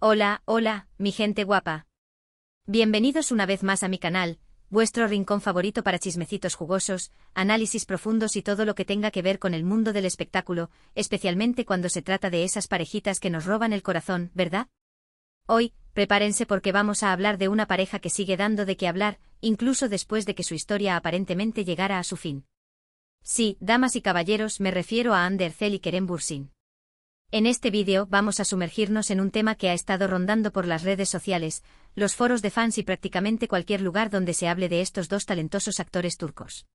Hola, hola, mi gente guapa. Bienvenidos una vez más a mi canal, vuestro rincón favorito para chismecitos jugosos, análisis profundos y todo lo que tenga que ver con el mundo del espectáculo, especialmente cuando se trata de esas parejitas que nos roban el corazón, ¿verdad? Hoy, prepárense porque vamos a hablar de una pareja que sigue dando de qué hablar, incluso después de que su historia aparentemente llegara a su fin. Sí, damas y caballeros, me refiero a Hande Erçel y Kerem Bürsin. En este vídeo vamos a sumergirnos en un tema que ha estado rondando por las redes sociales, los foros de fans y prácticamente cualquier lugar donde se hable de estos dos talentosos actores turcos.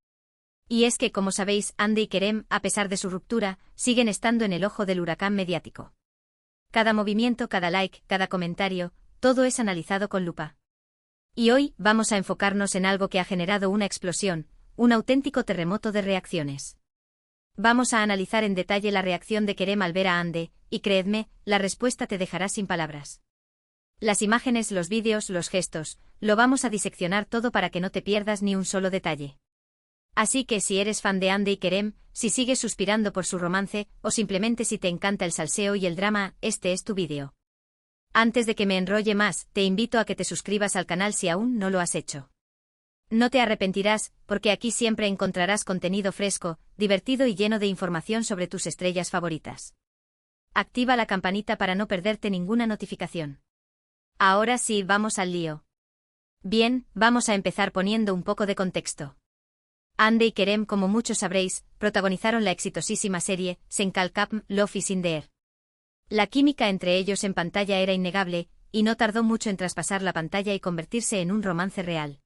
Y es que, como sabéis, Hande y Kerem, a pesar de su ruptura, siguen estando en el ojo del huracán mediático. Cada movimiento, cada like, cada comentario, todo es analizado con lupa. Y hoy vamos a enfocarnos en algo que ha generado una explosión, un auténtico terremoto de reacciones. Vamos a analizar en detalle la reacción de Kerem al ver a Hande, y creedme, la respuesta te dejará sin palabras. Las imágenes, los vídeos, los gestos, lo vamos a diseccionar todo para que no te pierdas ni un solo detalle. Así que si eres fan de Hande y Kerem, si sigues suspirando por su romance, o simplemente si te encanta el salseo y el drama, este es tu vídeo. Antes de que me enrolle más, te invito a que te suscribas al canal si aún no lo has hecho. No te arrepentirás, porque aquí siempre encontrarás contenido fresco, divertido y lleno de información sobre tus estrellas favoritas. Activa la campanita para no perderte ninguna notificación. Ahora sí, vamos al lío. Bien, vamos a empezar poniendo un poco de contexto. Hande y Kerem, como muchos sabréis, protagonizaron la exitosísima serie Sen Kalkapm, Love is in the Air. La química entre ellos en pantalla era innegable, y no tardó mucho en traspasar la pantalla y convertirse en un romance real.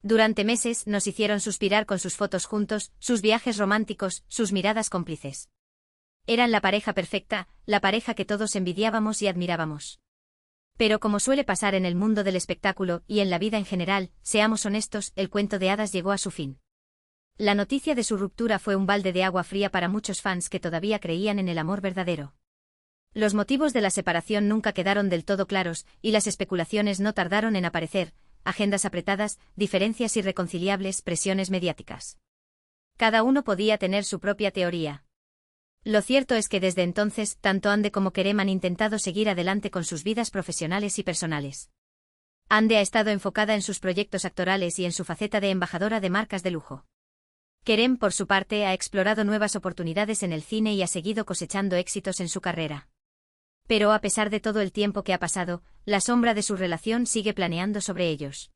Durante meses nos hicieron suspirar con sus fotos juntos, sus viajes románticos, sus miradas cómplices. Eran la pareja perfecta, la pareja que todos envidiábamos y admirábamos. Pero como suele pasar en el mundo del espectáculo y en la vida en general, seamos honestos, el cuento de hadas llegó a su fin. La noticia de su ruptura fue un balde de agua fría para muchos fans que todavía creían en el amor verdadero. Los motivos de la separación nunca quedaron del todo claros, y las especulaciones no tardaron en aparecer. Agendas apretadas, diferencias irreconciliables, presiones mediáticas. Cada uno podía tener su propia teoría. Lo cierto es que desde entonces, tanto Hande como Kerem han intentado seguir adelante con sus vidas profesionales y personales. Hande ha estado enfocada en sus proyectos actorales y en su faceta de embajadora de marcas de lujo. Kerem, por su parte, ha explorado nuevas oportunidades en el cine y ha seguido cosechando éxitos en su carrera. Pero a pesar de todo el tiempo que ha pasado, la sombra de su relación sigue planeando sobre ellos.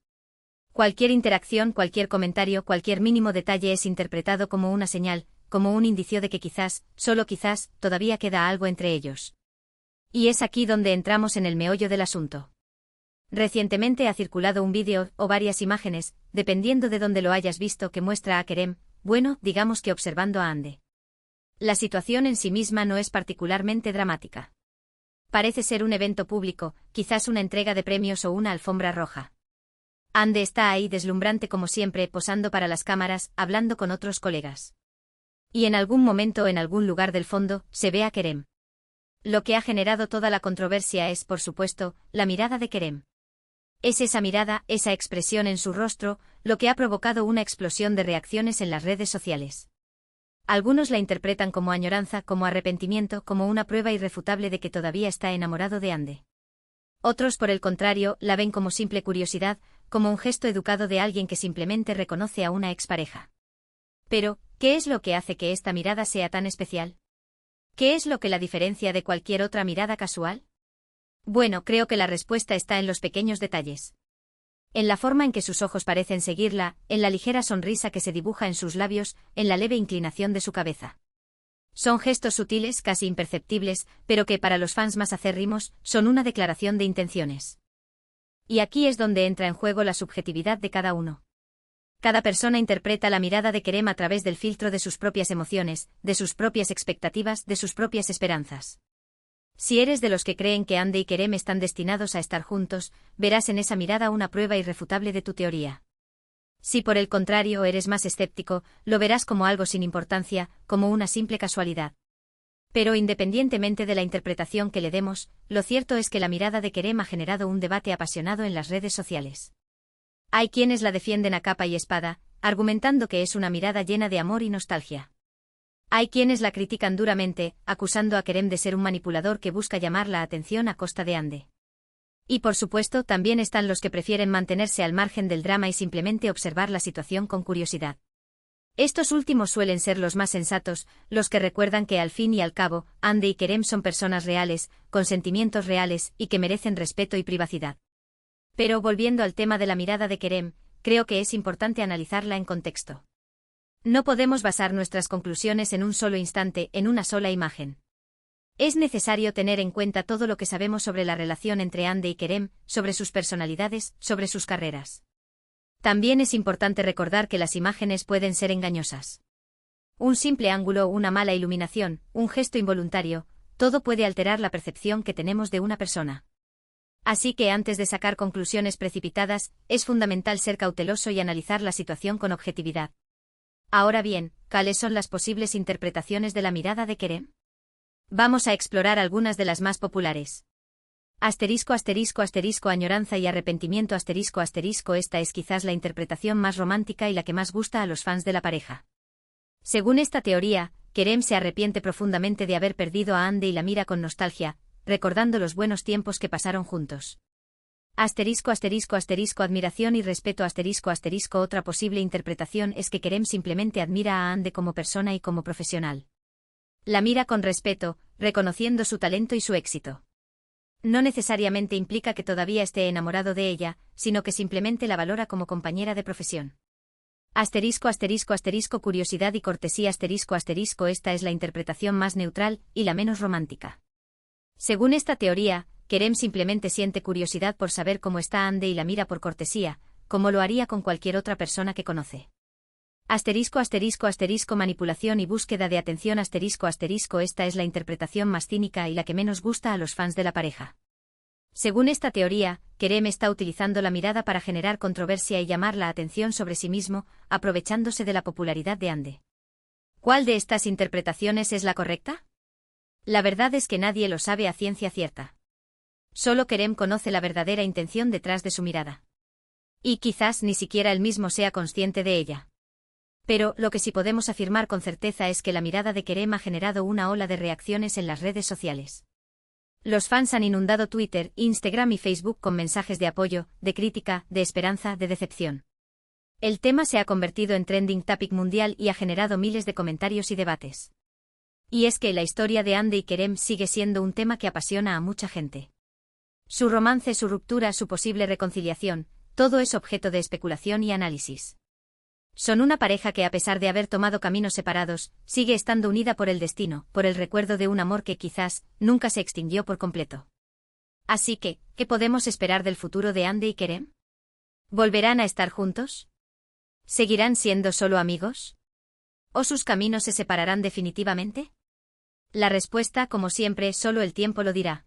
Cualquier interacción, cualquier comentario, cualquier mínimo detalle es interpretado como una señal, como un indicio de que quizás, solo quizás, todavía queda algo entre ellos. Y es aquí donde entramos en el meollo del asunto. Recientemente ha circulado un vídeo, o varias imágenes, dependiendo de dónde lo hayas visto, que muestra a Kerem, bueno, digamos que observando a Hande. La situación en sí misma no es particularmente dramática. Parece ser un evento público, quizás una entrega de premios o una alfombra roja. Hande está ahí deslumbrante como siempre, posando para las cámaras, hablando con otros colegas. Y en algún momento, en algún lugar del fondo, se ve a Kerem. Lo que ha generado toda la controversia es, por supuesto, la mirada de Kerem. Es esa mirada, esa expresión en su rostro, lo que ha provocado una explosión de reacciones en las redes sociales. Algunos la interpretan como añoranza, como arrepentimiento, como una prueba irrefutable de que todavía está enamorado de Hande. Otros, por el contrario, la ven como simple curiosidad, como un gesto educado de alguien que simplemente reconoce a una expareja. Pero, ¿qué es lo que hace que esta mirada sea tan especial? ¿Qué es lo que la diferencia de cualquier otra mirada casual? Bueno, creo que la respuesta está en los pequeños detalles. En la forma en que sus ojos parecen seguirla, en la ligera sonrisa que se dibuja en sus labios, en la leve inclinación de su cabeza. Son gestos sutiles, casi imperceptibles, pero que para los fans más acérrimos, son una declaración de intenciones. Y aquí es donde entra en juego la subjetividad de cada uno. Cada persona interpreta la mirada de Kerem a través del filtro de sus propias emociones, de sus propias expectativas, de sus propias esperanzas. Si eres de los que creen que Hande y Kerem están destinados a estar juntos, verás en esa mirada una prueba irrefutable de tu teoría. Si por el contrario eres más escéptico, lo verás como algo sin importancia, como una simple casualidad. Pero independientemente de la interpretación que le demos, lo cierto es que la mirada de Kerem ha generado un debate apasionado en las redes sociales. Hay quienes la defienden a capa y espada, argumentando que es una mirada llena de amor y nostalgia. Hay quienes la critican duramente, acusando a Kerem de ser un manipulador que busca llamar la atención a costa de Hande. Y por supuesto, también están los que prefieren mantenerse al margen del drama y simplemente observar la situación con curiosidad. Estos últimos suelen ser los más sensatos, los que recuerdan que al fin y al cabo, Hande y Kerem son personas reales, con sentimientos reales y que merecen respeto y privacidad. Pero volviendo al tema de la mirada de Kerem, creo que es importante analizarla en contexto. No podemos basar nuestras conclusiones en un solo instante, en una sola imagen. Es necesario tener en cuenta todo lo que sabemos sobre la relación entre Hande y Kerem, sobre sus personalidades, sobre sus carreras. También es importante recordar que las imágenes pueden ser engañosas. Un simple ángulo, una mala iluminación, un gesto involuntario, todo puede alterar la percepción que tenemos de una persona. Así que antes de sacar conclusiones precipitadas, es fundamental ser cauteloso y analizar la situación con objetividad. Ahora bien, ¿cuáles son las posibles interpretaciones de la mirada de Kerem? Vamos a explorar algunas de las más populares. Asterisco, asterisco, asterisco, añoranza y arrepentimiento, asterisco, asterisco. Esta es quizás la interpretación más romántica y la que más gusta a los fans de la pareja. Según esta teoría, Kerem se arrepiente profundamente de haber perdido a Hande y la mira con nostalgia, recordando los buenos tiempos que pasaron juntos. Asterisco, asterisco, asterisco, admiración y respeto, asterisco, asterisco. Otra posible interpretación es que Kerem simplemente admira a Hande como persona y como profesional. La mira con respeto, reconociendo su talento y su éxito. No necesariamente implica que todavía esté enamorado de ella, sino que simplemente la valora como compañera de profesión. Asterisco, asterisco, asterisco, curiosidad y cortesía, asterisco, asterisco. Esta es la interpretación más neutral y la menos romántica. Según esta teoría, Kerem simplemente siente curiosidad por saber cómo está Hande y la mira por cortesía, como lo haría con cualquier otra persona que conoce. Asterisco, asterisco, asterisco, manipulación y búsqueda de atención, asterisco, asterisco. Esta es la interpretación más cínica y la que menos gusta a los fans de la pareja. Según esta teoría, Kerem está utilizando la mirada para generar controversia y llamar la atención sobre sí mismo, aprovechándose de la popularidad de Hande. ¿Cuál de estas interpretaciones es la correcta? La verdad es que nadie lo sabe a ciencia cierta. Solo Kerem conoce la verdadera intención detrás de su mirada. Y quizás ni siquiera él mismo sea consciente de ella. Pero, lo que sí podemos afirmar con certeza es que la mirada de Kerem ha generado una ola de reacciones en las redes sociales. Los fans han inundado Twitter, Instagram y Facebook con mensajes de apoyo, de crítica, de esperanza, de decepción. El tema se ha convertido en trending topic mundial y ha generado miles de comentarios y debates. Y es que la historia de Hande y Kerem sigue siendo un tema que apasiona a mucha gente. Su romance, su ruptura, su posible reconciliación, todo es objeto de especulación y análisis. Son una pareja que a pesar de haber tomado caminos separados, sigue estando unida por el destino, por el recuerdo de un amor que quizás nunca se extinguió por completo. Así que, ¿qué podemos esperar del futuro de Hande y Kerem? ¿Volverán a estar juntos? ¿Seguirán siendo solo amigos? ¿O sus caminos se separarán definitivamente? La respuesta, como siempre, solo el tiempo lo dirá.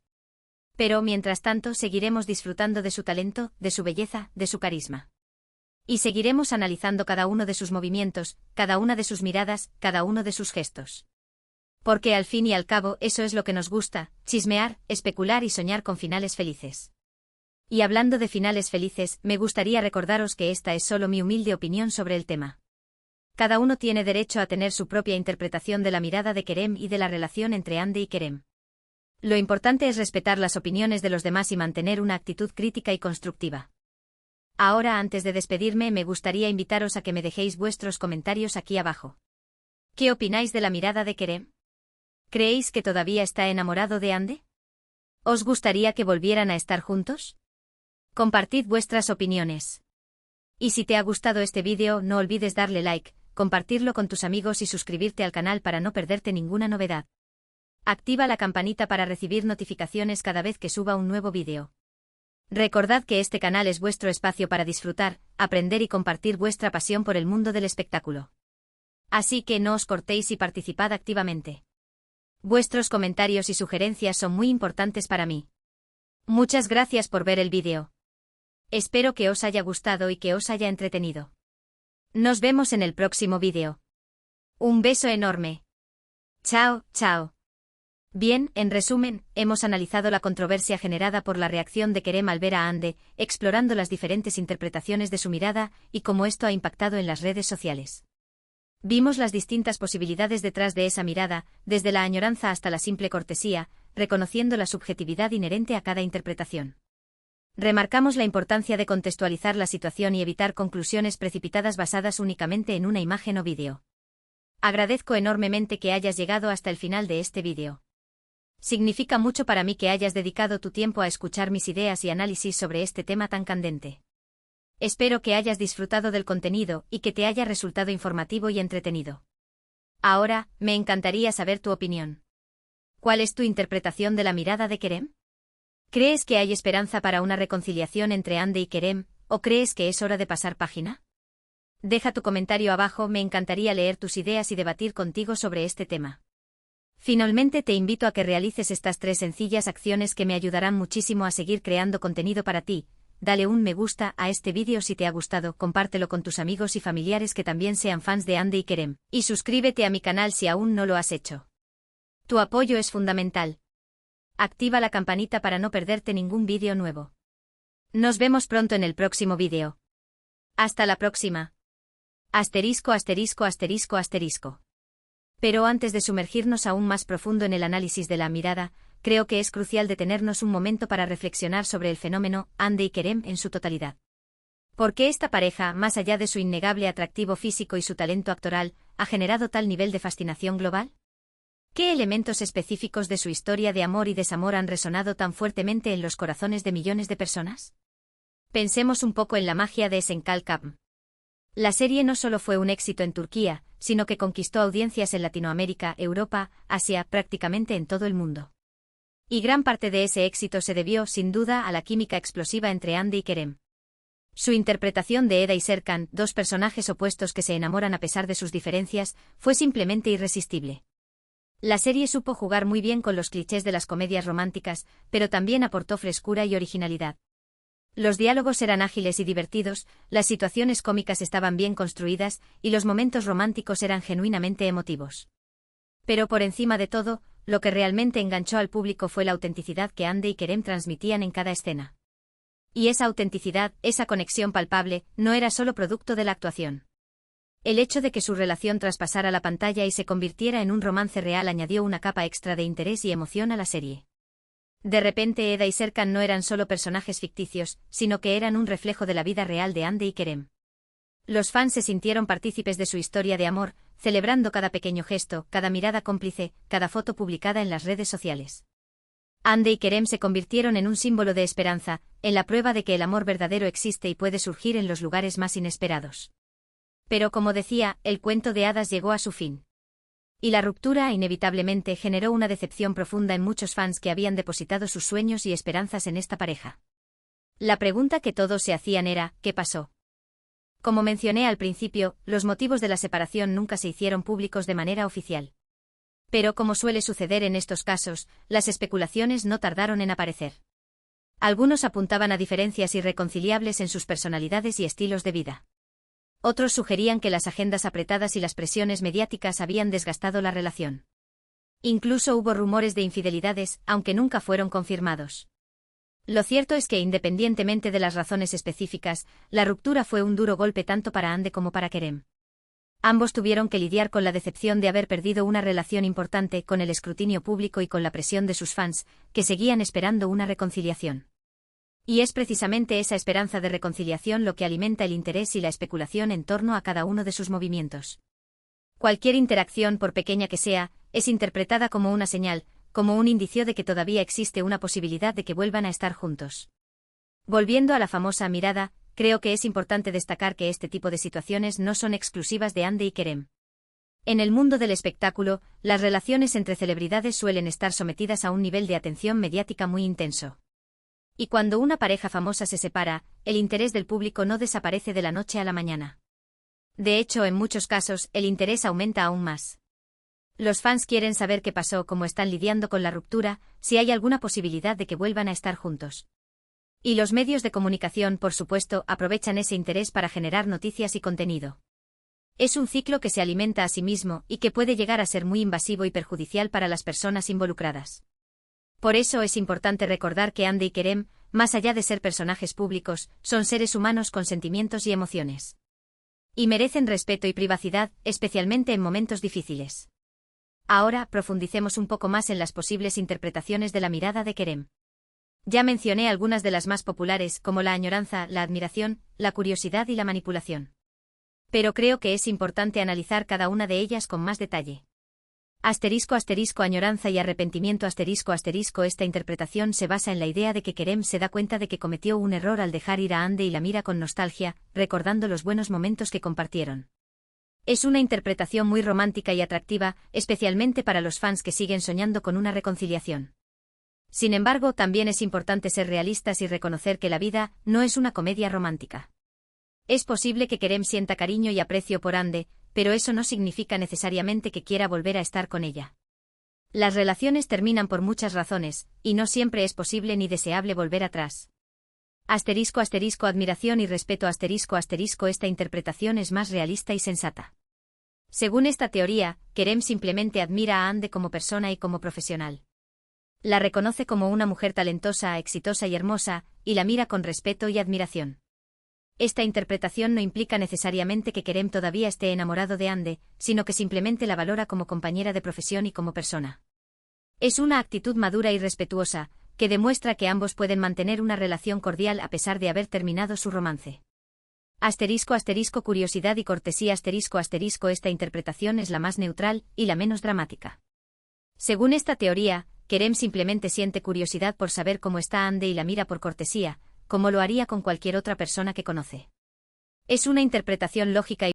Pero mientras tanto seguiremos disfrutando de su talento, de su belleza, de su carisma. Y seguiremos analizando cada uno de sus movimientos, cada una de sus miradas, cada uno de sus gestos. Porque al fin y al cabo eso es lo que nos gusta, chismear, especular y soñar con finales felices. Y hablando de finales felices, me gustaría recordaros que esta es solo mi humilde opinión sobre el tema. Cada uno tiene derecho a tener su propia interpretación de la mirada de Kerem y de la relación entre Hande y Kerem. Lo importante es respetar las opiniones de los demás y mantener una actitud crítica y constructiva. Ahora, antes de despedirme, me gustaría invitaros a que me dejéis vuestros comentarios aquí abajo. ¿Qué opináis de la mirada de Kerem? ¿Creéis que todavía está enamorado de Hande? ¿Os gustaría que volvieran a estar juntos? Compartid vuestras opiniones. Y si te ha gustado este vídeo, no olvides darle like, compartirlo con tus amigos y suscribirte al canal para no perderte ninguna novedad. Activa la campanita para recibir notificaciones cada vez que suba un nuevo vídeo. Recordad que este canal es vuestro espacio para disfrutar, aprender y compartir vuestra pasión por el mundo del espectáculo. Así que no os cortéis y participad activamente. Vuestros comentarios y sugerencias son muy importantes para mí. Muchas gracias por ver el vídeo. Espero que os haya gustado y que os haya entretenido. Nos vemos en el próximo vídeo. Un beso enorme. Chao, chao. Bien, en resumen, hemos analizado la controversia generada por la reacción de Kerem al ver a Hande, explorando las diferentes interpretaciones de su mirada y cómo esto ha impactado en las redes sociales. Vimos las distintas posibilidades detrás de esa mirada, desde la añoranza hasta la simple cortesía, reconociendo la subjetividad inherente a cada interpretación. Remarcamos la importancia de contextualizar la situación y evitar conclusiones precipitadas basadas únicamente en una imagen o vídeo. Agradezco enormemente que hayas llegado hasta el final de este vídeo. Significa mucho para mí que hayas dedicado tu tiempo a escuchar mis ideas y análisis sobre este tema tan candente. Espero que hayas disfrutado del contenido y que te haya resultado informativo y entretenido. Ahora, me encantaría saber tu opinión. ¿Cuál es tu interpretación de la mirada de Kerem? ¿Crees que hay esperanza para una reconciliación entre Hande y Kerem, o crees que es hora de pasar página? Deja tu comentario abajo, me encantaría leer tus ideas y debatir contigo sobre este tema. Finalmente te invito a que realices estas 3 sencillas acciones que me ayudarán muchísimo a seguir creando contenido para ti. Dale un me gusta a este vídeo si te ha gustado, compártelo con tus amigos y familiares que también sean fans de Hande y Kerem, y suscríbete a mi canal si aún no lo has hecho. Tu apoyo es fundamental. Activa la campanita para no perderte ningún vídeo nuevo. Nos vemos pronto en el próximo vídeo. Hasta la próxima. Asterisco, asterisco, asterisco, asterisco. Pero antes de sumergirnos aún más profundo en el análisis de la mirada, creo que es crucial detenernos un momento para reflexionar sobre el fenómeno Hande y Kerem en su totalidad. ¿Por qué esta pareja, más allá de su innegable atractivo físico y su talento actoral, ha generado tal nivel de fascinación global? ¿Qué elementos específicos de su historia de amor y desamor han resonado tan fuertemente en los corazones de millones de personas? Pensemos un poco en la magia de Esenkal Kapm. La serie no solo fue un éxito en Turquía, sino que conquistó audiencias en Latinoamérica, Europa, Asia, prácticamente en todo el mundo. Y gran parte de ese éxito se debió, sin duda, a la química explosiva entre Hande y Kerem. Su interpretación de Eda y Serkan, 2 personajes opuestos que se enamoran a pesar de sus diferencias, fue simplemente irresistible. La serie supo jugar muy bien con los clichés de las comedias románticas, pero también aportó frescura y originalidad. Los diálogos eran ágiles y divertidos, las situaciones cómicas estaban bien construidas, y los momentos románticos eran genuinamente emotivos. Pero por encima de todo, lo que realmente enganchó al público fue la autenticidad que Hande y Kerem transmitían en cada escena. Y esa autenticidad, esa conexión palpable, no era solo producto de la actuación. El hecho de que su relación traspasara la pantalla y se convirtiera en un romance real añadió una capa extra de interés y emoción a la serie. De repente Eda y Serkan no eran solo personajes ficticios, sino que eran un reflejo de la vida real de Hande y Kerem. Los fans se sintieron partícipes de su historia de amor, celebrando cada pequeño gesto, cada mirada cómplice, cada foto publicada en las redes sociales. Hande y Kerem se convirtieron en un símbolo de esperanza, en la prueba de que el amor verdadero existe y puede surgir en los lugares más inesperados. Pero como decía, el cuento de hadas llegó a su fin. Y la ruptura inevitablemente generó una decepción profunda en muchos fans que habían depositado sus sueños y esperanzas en esta pareja. La pregunta que todos se hacían era, ¿qué pasó? Como mencioné al principio, los motivos de la separación nunca se hicieron públicos de manera oficial. Pero como suele suceder en estos casos, las especulaciones no tardaron en aparecer. Algunos apuntaban a diferencias irreconciliables en sus personalidades y estilos de vida. Otros sugerían que las agendas apretadas y las presiones mediáticas habían desgastado la relación. Incluso hubo rumores de infidelidades, aunque nunca fueron confirmados. Lo cierto es que independientemente de las razones específicas, la ruptura fue un duro golpe tanto para Hande como para Kerem. Ambos tuvieron que lidiar con la decepción de haber perdido una relación importante, con el escrutinio público y con la presión de sus fans, que seguían esperando una reconciliación. Y es precisamente esa esperanza de reconciliación lo que alimenta el interés y la especulación en torno a cada uno de sus movimientos. Cualquier interacción, por pequeña que sea, es interpretada como una señal, como un indicio de que todavía existe una posibilidad de que vuelvan a estar juntos. Volviendo a la famosa mirada, creo que es importante destacar que este tipo de situaciones no son exclusivas de Hande y Kerem. En el mundo del espectáculo, las relaciones entre celebridades suelen estar sometidas a un nivel de atención mediática muy intenso. Y cuando una pareja famosa se separa, el interés del público no desaparece de la noche a la mañana. De hecho, en muchos casos, el interés aumenta aún más. Los fans quieren saber qué pasó, cómo están lidiando con la ruptura, si hay alguna posibilidad de que vuelvan a estar juntos. Y los medios de comunicación, por supuesto, aprovechan ese interés para generar noticias y contenido. Es un ciclo que se alimenta a sí mismo y que puede llegar a ser muy invasivo y perjudicial para las personas involucradas. Por eso es importante recordar que Hande y Kerem, más allá de ser personajes públicos, son seres humanos con sentimientos y emociones. Y merecen respeto y privacidad, especialmente en momentos difíciles. Ahora, profundicemos un poco más en las posibles interpretaciones de la mirada de Kerem. Ya mencioné algunas de las más populares, como la añoranza, la admiración, la curiosidad y la manipulación. Pero creo que es importante analizar cada una de ellas con más detalle. Añoranza y arrepentimiento Esta interpretación se basa en la idea de que Kerem se da cuenta de que cometió un error al dejar ir a Ande y la mira con nostalgia, recordando los buenos momentos que compartieron. Es una interpretación muy romántica y atractiva, especialmente para los fans que siguen soñando con una reconciliación. Sin embargo, también es importante ser realistas y reconocer que la vida no es una comedia romántica. Es posible que Kerem sienta cariño y aprecio por Ande, pero eso no significa necesariamente que quiera volver a estar con ella. Las relaciones terminan por muchas razones, y no siempre es posible ni deseable volver atrás. Admiración y respeto Esta interpretación es más realista y sensata. Según esta teoría, Kerem simplemente admira a Ande como persona y como profesional. La reconoce como una mujer talentosa, exitosa y hermosa, y la mira con respeto y admiración. Esta interpretación no implica necesariamente que Kerem todavía esté enamorado de Ande, sino que simplemente la valora como compañera de profesión y como persona. Es una actitud madura y respetuosa, que demuestra que ambos pueden mantener una relación cordial a pesar de haber terminado su romance. Curiosidad y cortesía Esta interpretación es la más neutral y la menos dramática. Según esta teoría, Kerem simplemente siente curiosidad por saber cómo está Ande y la mira por cortesía, como lo haría con cualquier otra persona que conoce. Es una interpretación lógica y